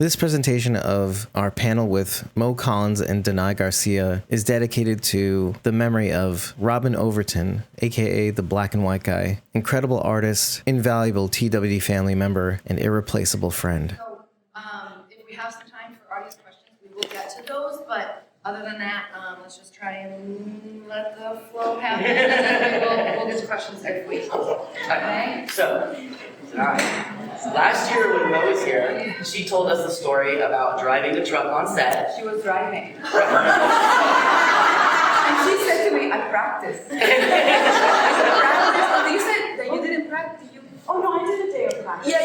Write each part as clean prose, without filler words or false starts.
This presentation of our panel with Mo Collins and Danay Garcia is dedicated to the memory of Robin Overton, aka the Black and White Guy, incredible artist, invaluable TWD family member, and irreplaceable friend. So, if we have some time for audience questions, we will get to those, but other than that, let's just try and let the flow happen, and then we'll get to questions every week. Okay? So, alright. Last year when Mo was here, she told us a story about driving the truck on set. She was driving. And she said to me, I practiced. I practiced. Oh, you said that you didn't practice. Oh no, I did a day of practice. Yeah.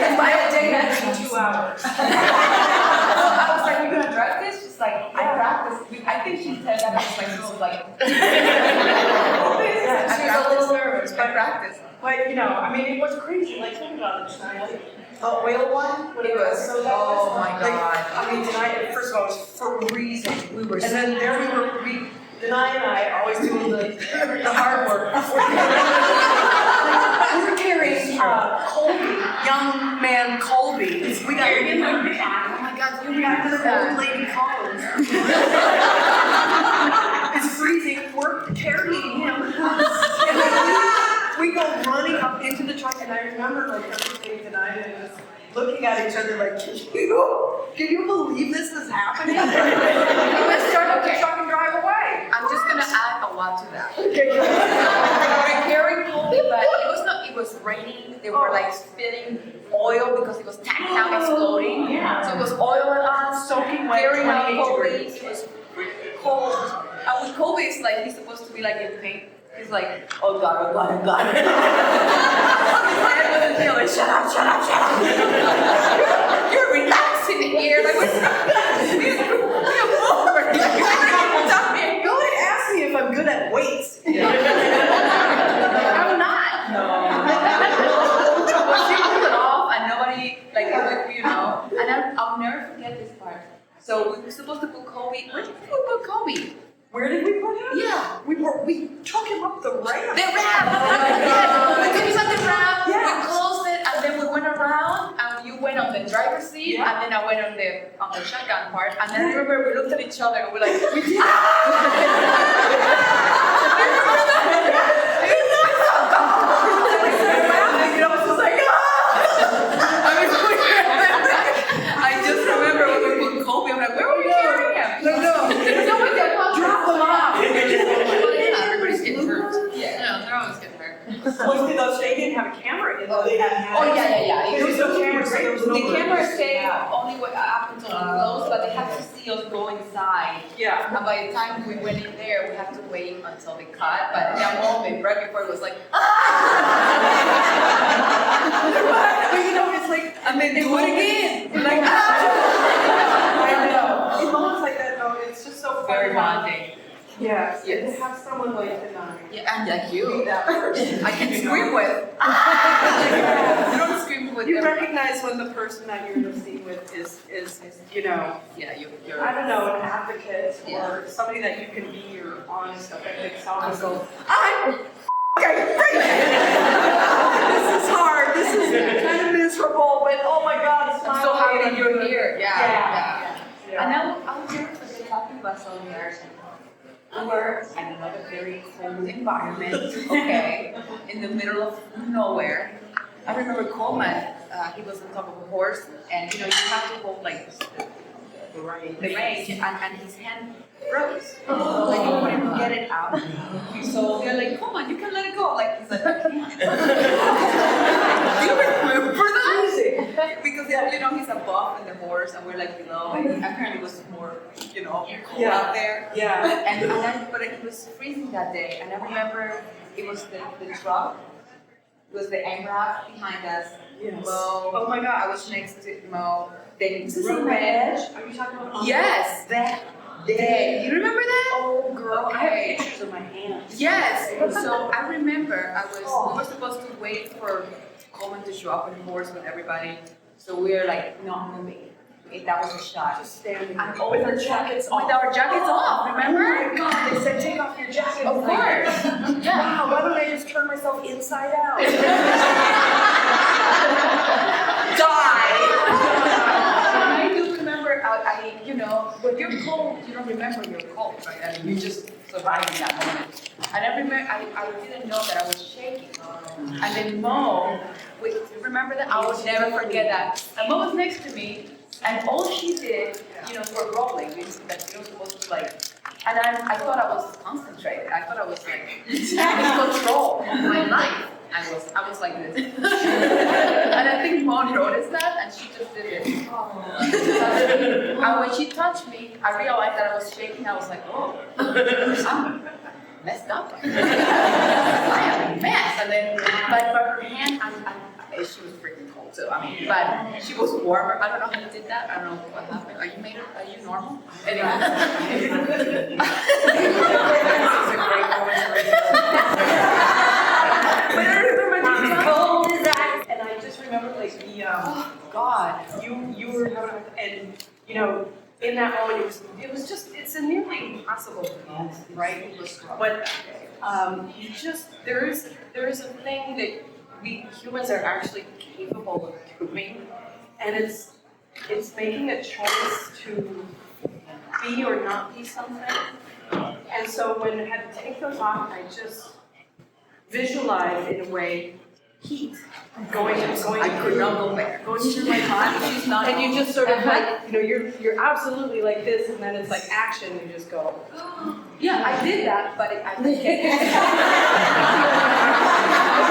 And by a day, that's 2 hours. I was like, you're gonna drive this? She's like, I practiced. I think she said that because she was like, she was a little nervous, but I practiced. But you know, I mean, it was crazy. Like, think about it, Danay. The oil one, when It was so oh my like, god. I mean, Danay, first of all, it was freezing. We were And then there we were, Danay and I always doing the hard work. We were carrying Colby, young man Colby. We got him in the back. Oh my god, you We got this remember old that? lady Collins. It's freezing. We're carrying him. And then we go running up into the truck, and I remember like everything tonight, and was looking at each other like, can you believe this is happening? Let's start the truck and drive away. I'm just gonna add a lot to that. Okay. We're carrying Colby, but it was raining. They were like spitting oil because it was tacking out, exploding. Yeah. So it was oil on us, Soaking wet, carrying out 28 Colby. degrees. It was freaking cold. And with Colby, it's like he's supposed to be like in pain. He's like, oh god, oh god, oh god. His head wasn't feeling, shut up. You're relaxing here. Like, what's Nobody asked me if I'm good at weights. I'm not. No. But she pulled it off, and nobody, like, you know. And I'll never forget this part. So we were supposed to put Colby. Where did we put Colby? Where did we put him? Yeah. We took him up the ramp. The ramp! Yes! We took him on the ramp, Yes. we closed it, and then we went around, and you went on the driver's seat, Yeah. and then I went on the shotgun part, and then I remember we looked at each other, and we're like, we did I just remember when we put Colby, I'm like, where were we carrying him? No. Drop them off. Everybody's getting hurt. Yeah, they're always getting hurt. They didn't have a camera in there. They had Oh yeah. There was no camera, so there was no The camera purpose. stayed only up until we closed, but they had to see us go inside. Yeah. And by the time we went in there, we had to wait until they cut. But that moment, right before, it was like, But you know, it's like, and then they do it again. We're like, I know. In moments like that, though, it's just so fun. Very bonding. Yes. Yes. To have someone like Danay. Yeah, and like Be you. that person. I can You scream know? with. You don't scream with You everybody. recognize when the person that you're in the scene with is you know, Yeah, you're. I don't know, an advocate Yeah. or somebody that you can be your honest, authentic self and go, I'm okay, this is hard, this is kind of miserable, but oh my God, it's I'm my so happy way. that you're here. Yeah. And I'll never forget talking about Solidarity. We were in another very cold environment, okay, in the middle of nowhere. I remember Coleman, he was on top of a horse, and you know, you have to hold like the reins, and his hand froze. Like he couldn't get it out. So they're like, come on, you can let it go. Like he's like, I can't. Do you remember that? Because you know, he's above in the horse, and we're like below, and apparently it was more, you know, cold out there. Yeah. But it was freezing that day, and I remember it was the truck, it was the MRAP behind us. Yes. Mo, Oh my God. I was next to Mo, then Is this on Ruben. the edge? Are you talking about? Yes, that day. You remember that? Oh girl, I Okay. have pictures of my hands. Yes. So I remember we were supposed to wait for Coleman to show up on the horse with everybody. So we were like not moving. That was a shot. Just standing And there. With our jackets with off. our jackets off, remember? Oh my God, they said take off your jacket. Of course. Yeah. Wow, why don't I just turn myself inside out? Die remember your cold, right? I mean, you just survived in that moment. And I remember, I didn't know that I was shaking. And then Mo, remember that? I will never forget that. And Mo was next to me, and all she did, for rolling, that you're supposed to like, and I thought I was concentrated. I thought I was like, in control of my life. I was like this. And I think Mo noticed that, and she just did it. And when she touched me, I realized that I was shaking. I was like, oh, I'm messed up. I am a mess. And then, but her hand, she was freaking cold too. I mean, but she was warmer. I don't know how you did that. I don't know what happened. Are you normal? Anyway. But I remember cold as ice, and I just remember like the God, you were and in that moment it's a nearly impossible feat, right? But there is a thing that we humans are actually capable of doing, and it's making a choice to be or not be something. And so when I had to take those off, I just visualized in a way heat going I could not go there. going through my body. She's not, and you just sort of like, you're absolutely like this, and then it's like action. You just go. Yeah, I did that, but I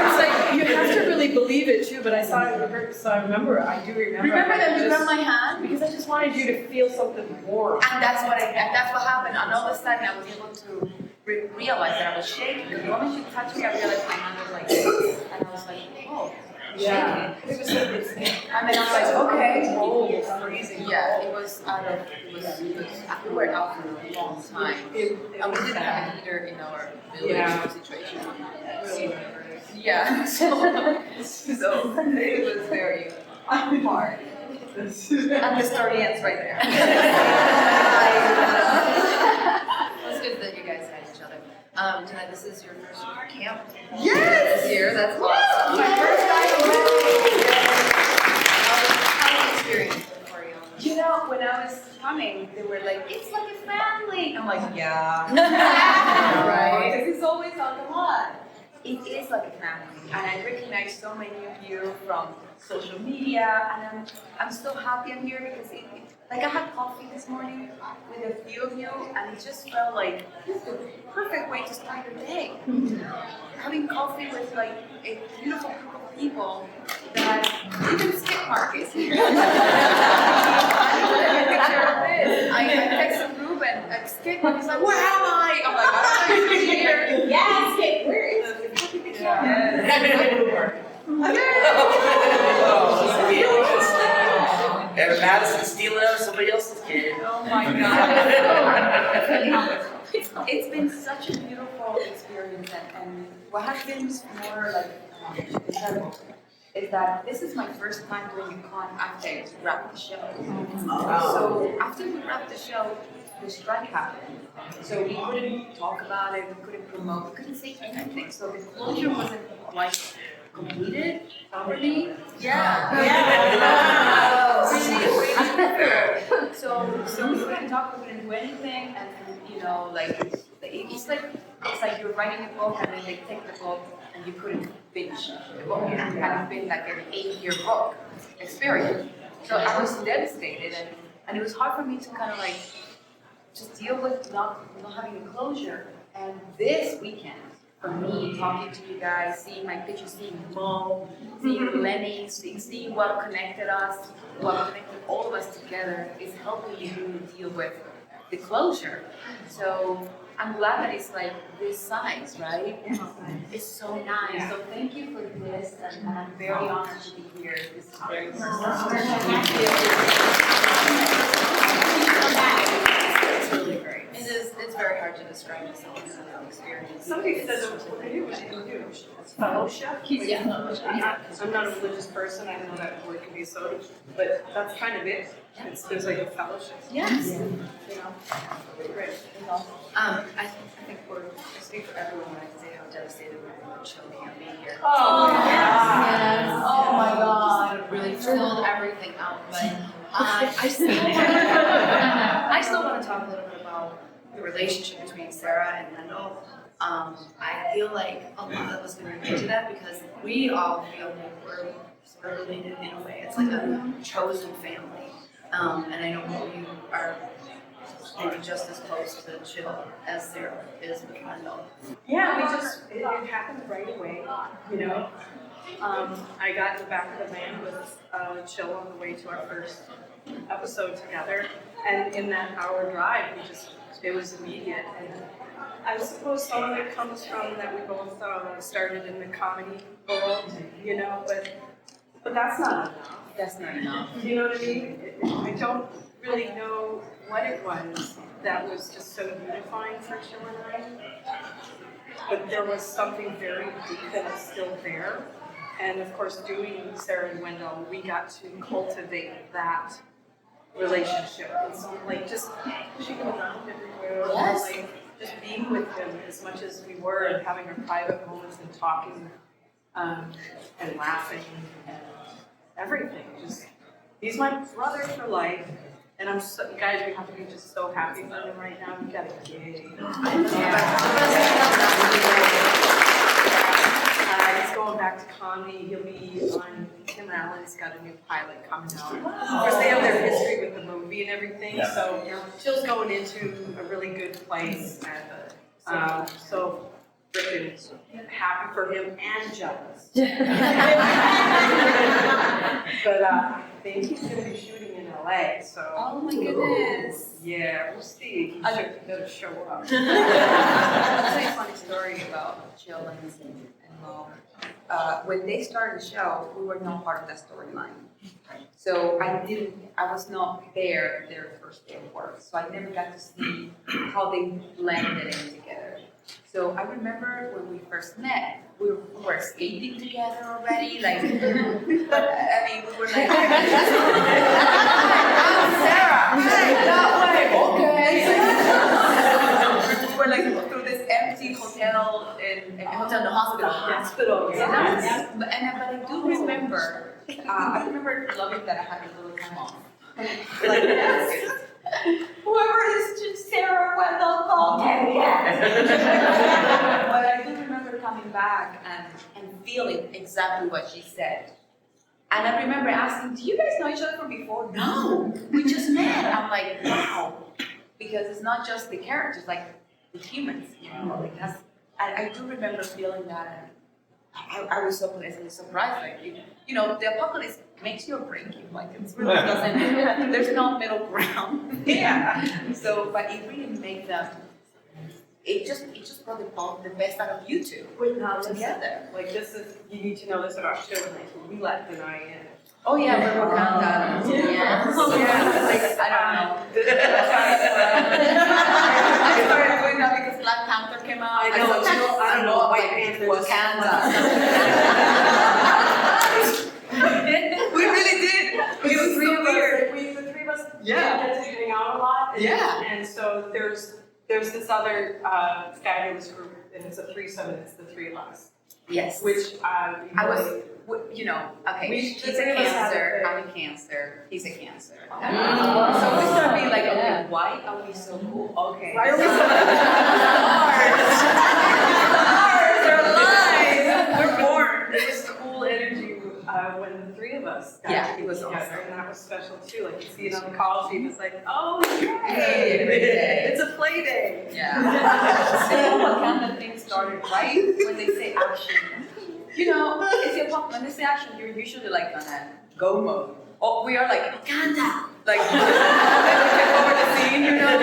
It's like you have to really believe it too. But I remember. I do remember. Remember that you grabbed my hand? Because I just wanted you to feel something warm. And that's what happened. And all of a sudden, I was able to realize that I was shaking. Because the moment she touched me, I realized my hand was like this. And I was like, oh, I'm Yeah. shaking. And then I was like, okay. Cold, freezing. Yeah, it was we were out for a long time. And we didn't have a heater in our village situation. Really. Yeah, so it was very hard. And the story ends right there. It's good that you guys had each other. Danay, this is your first camp. Yes! This year, that's awesome. My first time. How was the experience for you? When I was coming, they were like, it's like a family. I'm like, yeah. Right? Because it's always on the line. It is like a family, and I recognize so many of you from social media, and I'm so happy I'm here because I had coffee this morning with a few of you, and it just felt like the perfect way to start your day. Having coffee with like a beautiful group of people that even skip mark is here. I texted Ruben, Skip mark is like, where am I? I'm like, I'm here. Yes, Skip, where is it? And Madison stealing out somebody else's kid. Oh my God. It's been such a beautiful experience, and what has been more like incredible is that this is my first time doing a con after I wrapped the show. So after we wrapped the show, the strike happened. So we couldn't talk about it, we couldn't promote, we couldn't say anything. So the closure wasn't like completed properly. Yeah. So we couldn't talk, we couldn't do anything, and it's like you're writing a book and then they take the book and you couldn't finish the book. It had been like an 8-year book experience. So I was devastated, and it was hard for me to kind of like just deal with not having a closure. And this weekend, for me, talking to you guys, seeing my pictures, seeing Mo, seeing Lenny, seeing what connected us, what connected all of us together, is helping me really deal with the closure. So I'm glad that it's like this size, right? It's so nice. So thank you for this, and I'm very honored to be here. This is very personal. It's really great. It's very hard to describe this experience. Somebody said it's fellowship. Yeah. I'm not a religious person. I know that word can be so, but that's kind of it. There's like a fellowship. Yes. Great. I think I speak for everyone when I say how devastated we were with Chillin can't be here. Oh, yes. Oh my God. really filled everything out. But I still want to talk a little bit about the relationship between Sarah and Wendell. I feel like a lot of us can relate to that because we all feel like we're sort of related in a way. It's like a chosen family. And I know you are maybe just as close to Chill as Sarah is with Wendell. Yeah, it happened right away, you know. I got in the back of the van with Chill on the way to our first episode together, and in that hour drive, it was immediate. And I suppose some of it comes from that we both started in the comedy world, you know, but that's not enough. That's not enough. You know what I mean? I don't really know what it was that was just so unifying for Chill and I. But there was something very deep that is still there. And of course, doing Sarah and Wendell, we got to cultivate that relationship. And so, like, just pushing him around everywhere, like, just being with him as much as we were, and having our private moments and talking and laughing and everything. Just, he's my brother for life. And I'm so, guys, we have to be just so happy for him right now. We got a gig. He's going back to comedy. He'll be on Tim Allen's got a new pilot coming out. Of course, they have their history with the movie and everything. So Chill's going into a really good place. And so freaking happy for him and jealous. But I think he's going to be shooting in LA. So. Oh my goodness. Yeah, we'll see. He better show up. I'll tell you a funny story about Chillin and Mo. When they started the show, we were not part of that storyline. So I was not there their first day of work. So I never got to see how they blended in together. So I remember when we first met, we were skating together already. Like, I mean, we were like, Sarah, okay. We were like through this empty hotel in the hospital. Yeah. But I do remember, I remember loving that I had a little time off. Like, yes. Whoever is Sarah Wendell called him. But I do remember coming back and feeling exactly what she said. And I remember asking, do you guys know each other from before? No, we just met. I'm like, wow. Because it's not just the characters, like the humans, you know. Like that's, I do remember feeling that. And I was so pleasantly surprised. Like, you know, the apocalypse makes you or break you. Like, it really doesn't, there's no middle ground. Yeah. So, but it really made them, it just brought the best out of you two together. Like, this is, you need to know this about Chillin. Like, we let Danay in. Oh yeah, we're Wakanda. Yeah. Like, I don't know. I started doing that because Black Panther came out. I don't know. White Panther Wakanda. We really did. It was so weird. The three of us Yeah. get to hang out a lot. And, Yeah. And so there's this other fabulous group, and it's a threesome, and it's the three of us. Yes. Which I was, you know, okay, he's a Cancer, I'm a Cancer, he's a Cancer. So we started being like, okay, why are we so cool? Okay. Why are we so Stars are alive! We're born. It was cool energy when the three of us got Yeah, to it be was together, awesome. and that was special too. Like, you see it on the call sheet, it's like, oh, Hey, yay! It's a play day. Yeah. The whole Wakanda thing started right when they say action. You know, if you're when they say action, you're usually like on a go mode. Oh, we are like Wakanda. Like, we take over the scene, you know? I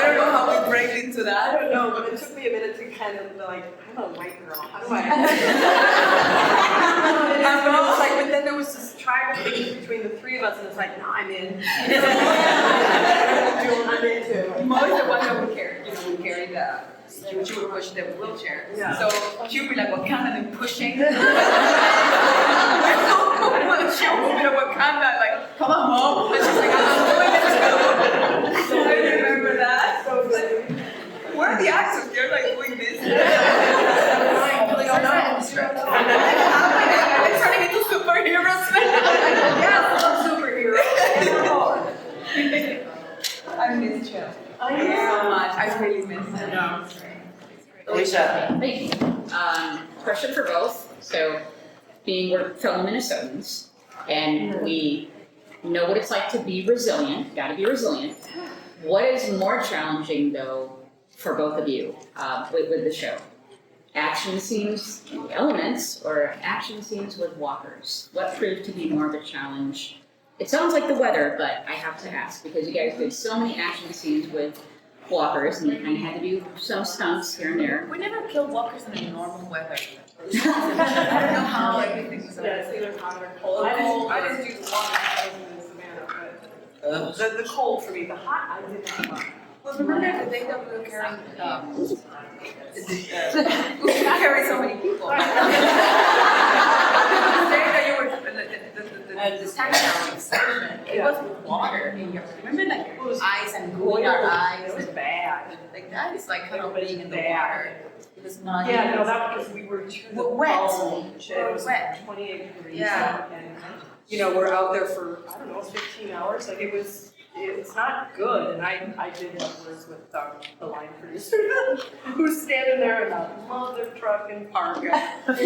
don't know how we break into I that. don't know, but it took me a minute to kind of like, I'm a white girl. How do I? And it was like, but then there was this tribal thing between the three of us, and it's like, no, I'm in. I'm in too. Mo is the one that would carry, you know, would carry the. She would push the wheelchair. Yeah. So she would be like Wakanda and pushing. She would be like Wakanda, like, come on, Mom. And she's like, I'm doing it. So I remember that. So good. Where are the actors? They're like doing this. I'm turning into superheroes. No. Alicia. Thank you. Question for both. So, we're fellow Minnesotans, and we know what it's like to be resilient. Got to be resilient. What is more challenging, though, for both of you with the show? Action scenes in the elements, or action scenes with walkers? What proved to be more of a challenge? It sounds like the weather, but I have to ask because you guys did so many action scenes with walkers, and you kind of had to do some stunts here and there. We never kill walkers in the normal weather. I don't know how everything is. Yeah, it's either hot or cold. I didn't do the walk when I was in Savannah, but the cold for me, the hot I did not mind. Well, remember the day that we were carrying, we carried so many people. The day that you were, the taxi, it was with water in your, remember like eyes and gluing our eyes. It was bad. Like that is like kind of being in the water. It was not. Yeah, no, that was because we were to the wet. beach. It was Wet. 28 degrees. Yeah. And, you know, we're out there for, I don't know, 15 hours. Like it's not good. And I did have words with the line producer who's standing there in a mother truck and parka. And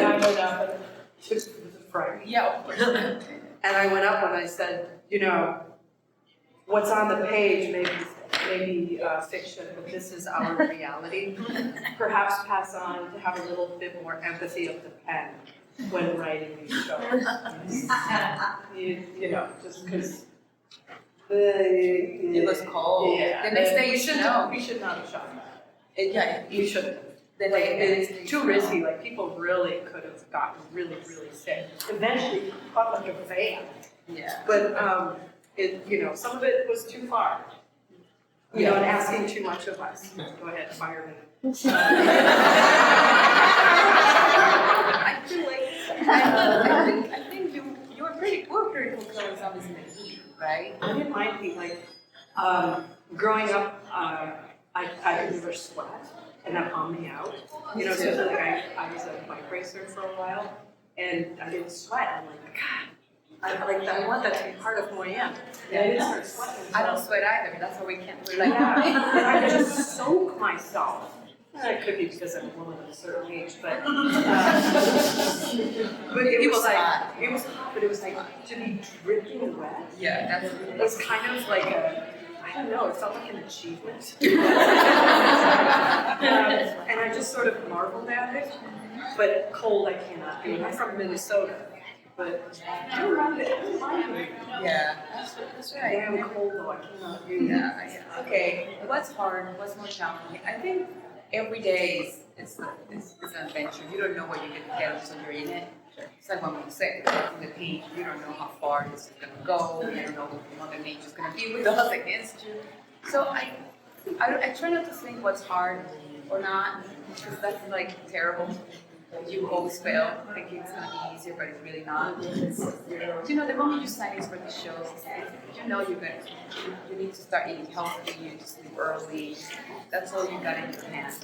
I went up and it was a fright. Yeah, of course. And I went up and I said, you know, what's on the page maybe fiction, but this is our reality. Perhaps pass on to have a little bit more empathy of the pen when writing these shows. You know, just because It was cold. Yeah. The next day we you should know. we should not have shot that. Yeah, We shouldn't. the Like, next it's too risky. Like people really could have gotten really sick. Eventually, caught like a van. Yeah. But you know, some of it was too far. You know, and asking too much of us. Go ahead, fireman. I think you were pretty cool because I was in the heat, right? I didn't mind being like, growing up, I could never sweat, and that bummed me out. You know, so like I was a bike racer for a while, and I didn't sweat. I'm like, God. I want that to be part of who I am. And I didn't start sweating. I don't sweat either. That's how we can't. We're like, Yeah, and I just soak myself. It could be because I'm a woman of a certain age, but it was hot. It was hot, but it was like to be dripping wet. yeah, It was kind of like I don't know, it felt like an achievement. And I just sort of marveled at it. But cold, I cannot do. I'm from Minnesota, but I don't mind it. I don't mind it. Yeah, that's right. Damn cold though, I cannot do. Yeah. Okay. What's hard? What's more challenging? I think every day is an adventure. You don't know what you're gonna get until you're in it. It's like when we say on the page, you don't know how far this is gonna go. You don't know what Mother Nature's gonna be with us against you. So I try not to think what's hard or not, because that's like terrible. You always fail, thinking it's gonna be easier, but it's really not. You know, the moment you sign in for these shows, you know you need to start eating healthy, you need to sleep early. That's all you got in your hands.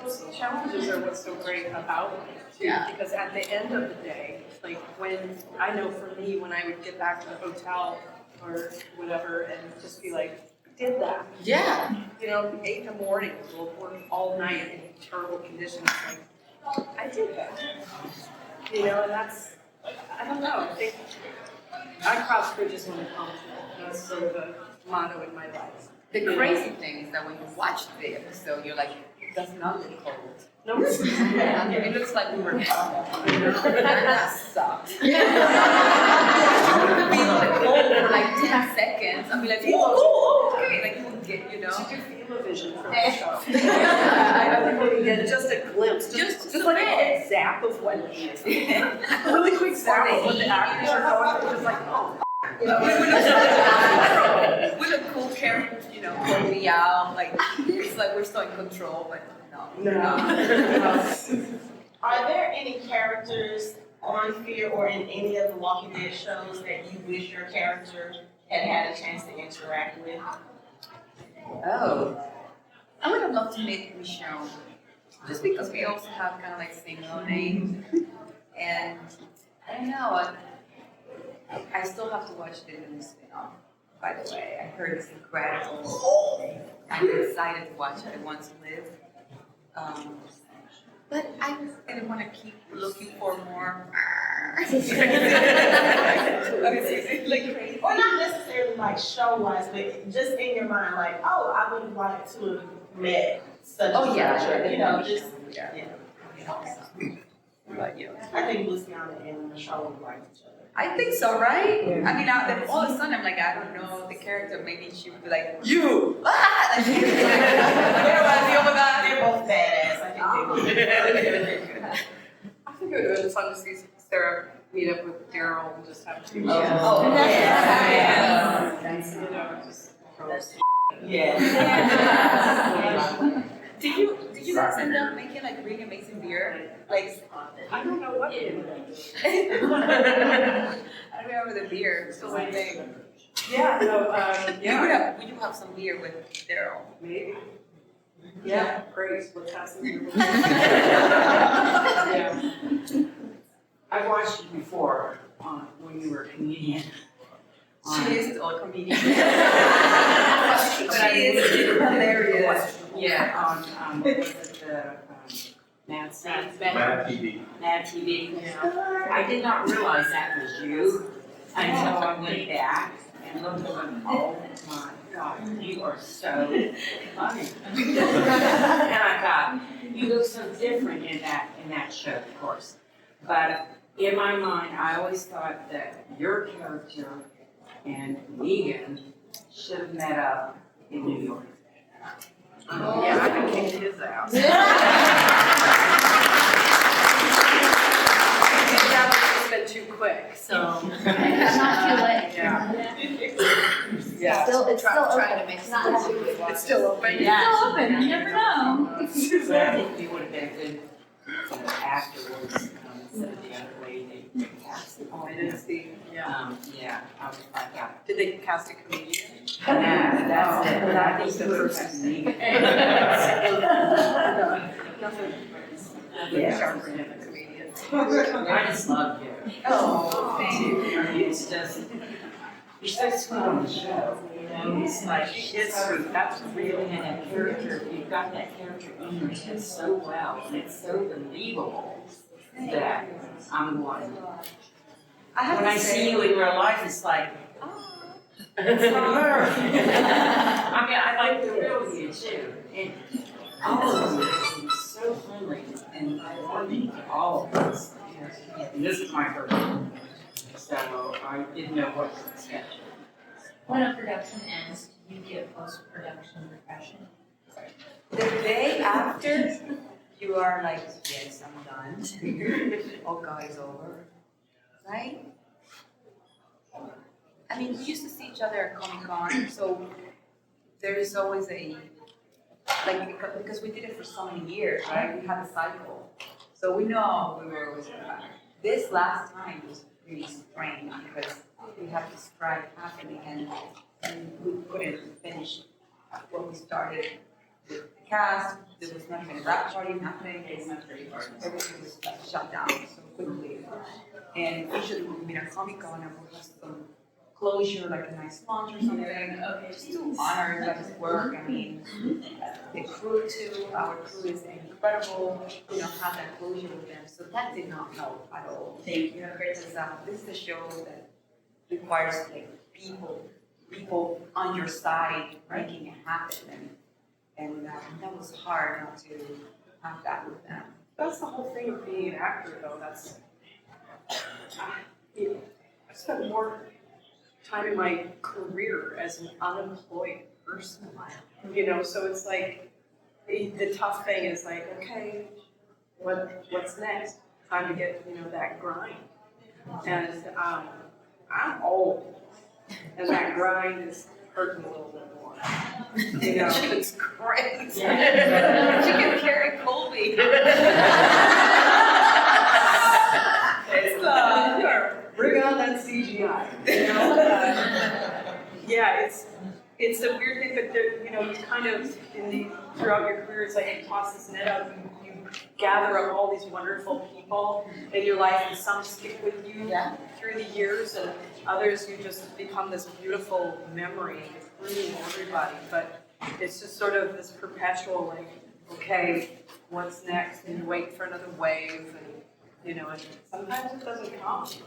Those challenges are what's so great about it too, Yeah. because at the end of the day, like when I know for me, when I would get back to the hotel or whatever and just be like, did that. Yeah. You know, 8 in the morning, we'll work all night in terrible conditions. Like, I did that. You know, and that's, I don't know, I think I cross bridges when I come to it. That's sort of a motto in my life. The crazy thing is that when you watch the episode, you're like, it does not look cold. No, It looks like we were that sucks. You would feel the cold for like 10 seconds. I'd be like, oh, okay. Like you would get, you know. Did you feel a vision from the show? I think we can get just a glimpse, just like a quick zap of what it is. A really quick zap of what the actors are going, just like, oh. You know, we look cool carrying, you know, Cody out. Like it's like we're still in control, but no. Are there any characters on Fear or in any of the Walking Dead shows that you wish your character had had a chance to interact with? Oh, I would have loved to meet Michelle, just because we also have kind of like similar names, and I don't know. I still have to watch the new spin-off. by the way. I heard it's incredible. I'm excited to watch it. I want to live. But I didn't want to keep looking for more. Or not necessarily like show-wise, but just in your mind, like, oh, I would like to have met such Oh, and yeah, such, sure. you know, just, Yeah. but, I think Luciana and Michelle would like each other. I think so, right? I mean, all of a sudden, I'm like, I don't know the character. Maybe she would be like, you! Ah! Like, you know, oh my God. They're both badass, I think they would. I think it would have been fun to see Sarah meet up with Daryl and just have two. Oh, You know, just gross. Yeah. Did you guys end up making like really amazing beer? Like, I don't know what it I remember the beer. It was one thing. Yeah, no, yeah. We do have some beer with Daryl. Maybe. Yeah, great, let's have some. Yeah. I've watched you before when you were a comedian. She is still a comedian. She is hilarious. Yeah, on what was it, Mad TV. Mad TV. I did not realize that was you until I went back and looked at them. Oh my God, you are so funny. And I thought, you look so different in that show, of course. But in my mind, I always thought that your character and Negan should have met up in New York. Yeah, I can kick his ass. That was just been too quick, so. It's not too late. Yeah. It's still Trying to open. make It's not sense. too late. It's still open. It's still open, you never know. But I think you would have been a good afterwards, instead of the other way they cast it. Oh, I didn't see, yeah. Yeah, I thought. Did they cast a comedian? That's it, but I think the first Negan. Nothing Yeah. sharper than a comedian. I just love you. Oh, thank you. It's just, you're so sweet on the show, you know, it's like, it's sweet, that's really, and that character, you've got that character in your head so well, and it's so believable that I'm one. I have When to I say, see you in real life, it's like, it's not her. I mean, I like the real you too, and all of you are so friendly and warming to all of us. And this is my first one, so I didn't know what to expect. When a production ends, do you get post-production depression? the day after, you are like, yes, I'm done. Oh, God, it's over. Right? I mean, we used to see each other at Comic-Con, so there is always because we did it for so many years, right? We had a cycle. So we know we were always back. This last time was really strange because we had this strike happening and we couldn't finish what we started with the cast. There was not even a wrap party, nothing. Everything was shut down so quickly. And usually when we meet at Comic-Con and we'll have some closure, like a nice lunch or something, just to honor everybody's work. I mean, the crew too, our crew is incredible, have that closure with them. So that did not help at all. Thank you. Because this is a show that requires like people on your side making it happen. And that was hard not to have that with them. That's the whole thing of being an actor, though. I spent more time in my career as an unemployed person. So it's like the tough thing is like, okay, what's next? Time to get that grind. And I'm old, and that grind is hurting a little bit more. It's great. She can carry Colby. Bring on that CGI. Yeah, it's a weird thing, but you kind of throughout your career, it's like you toss this net out, you gather up all these wonderful people in your life, and some stick with you through the years, and others you just become this beautiful memory, including everybody. But it's just sort of this perpetual, like, okay, what's next? And you wait for another wave, and and sometimes it doesn't come. So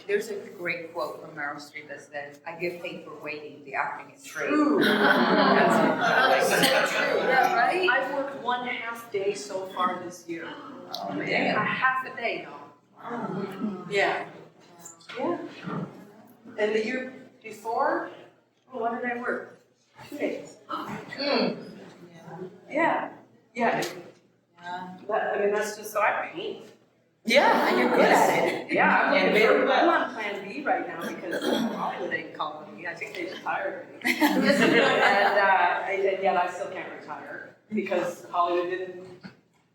There's a great quote from Meryl Streep that says, "I give paid for waiting, the acting is free." true. That's so true. Yeah, right? I've worked 1/2 day so far this year. Oh, damn. A half a day, no. Yeah. Yeah. And the year before, what did I work? 2 days. Yeah. Yeah. That's just, so I paint. Yeah, and you're good at it. Yeah, I'm on plan B right now because Hollywood ain't calling me. I think they just hired me. And yet I still can't retire because Hollywood didn't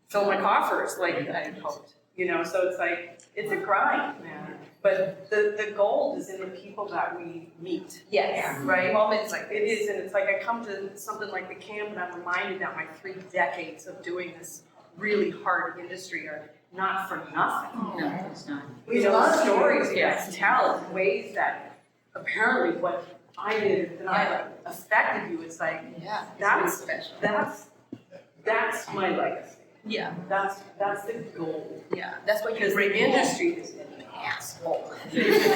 fill my coffers like I had hoped. So it's like, it's a grind, man. But the gold is in the people that we meet. Yes. Right? Moments like It is, and it's like I come to something like the camp and I'm reminded that my 3 decades of doing this really hard industry are not for nothing. No, it's not. The stories you guys tell in ways that apparently what I did that affected you. It's like, that's special. That's my legacy. Yeah. That's the goal. Yeah. That's what you Because bring the industry is an asshole. Is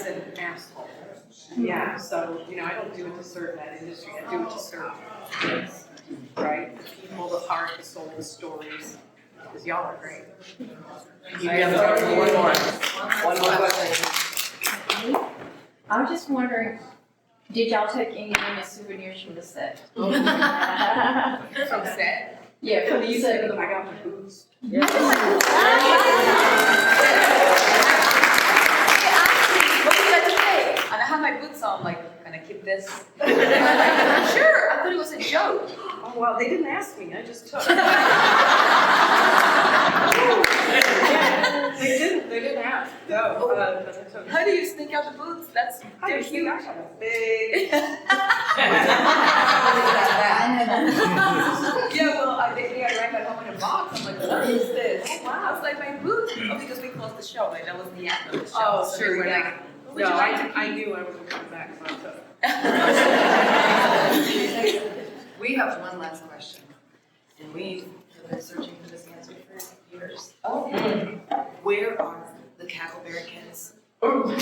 an asshole. Yeah. So I don't do it to serve that industry. I do it to serve kids. Right? The people, the heart, the soul, the stories. Because y'all are great. You have time for one more. One more question. I was just wondering, did y'all take any souvenirs from the set? From set. Yeah, from the set. I got my boots. And I have my boots on, like, can I keep this? And I'm like, sure, I thought it was a joke. Oh, well, they didn't ask me, I just took. They didn't ask. No, but I took. How do you sneak out the boots? They're huge. Big. Yeah, well, I arrived at home in a box. I'm like, what is this? Oh, wow. I was like, my boots. Oh, because we closed the show. Like, that was the end of the show. Oh, So sure, we were yeah. like, would No, you like to I knew I wasn't coming back, so I took. We have one last question, and we have been searching for this answer for years. Oh. Where are the Cackleberry kids? The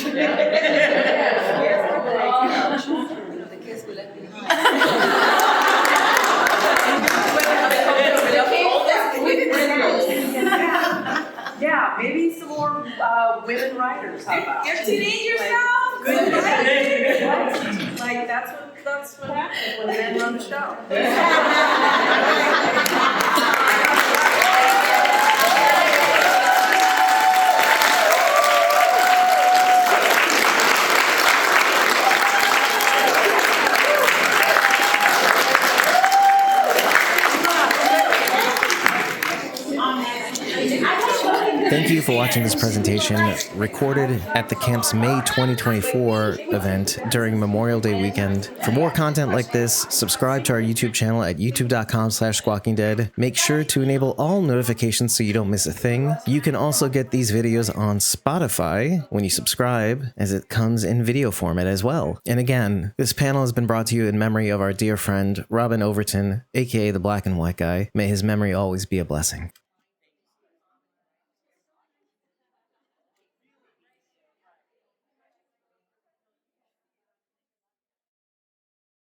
kids we left behind. Yeah, maybe some more women writers. How about? You're teenagers Like, now? Good writers. Like that's what happens when men run the show. Thank you for watching this presentation, recorded at the camp's May 2024 event during Memorial Day weekend. For more content like this, subscribe to our YouTube channel at youtube.com/squawkingdead. Make sure to enable all notifications so you don't miss a thing. You can also get these videos on Spotify when you subscribe, as it comes in video format as well. And again, this panel has been brought to you in memory of our dear friend, Robin Overton, aka the Black and White Guy. May his memory always be a blessing.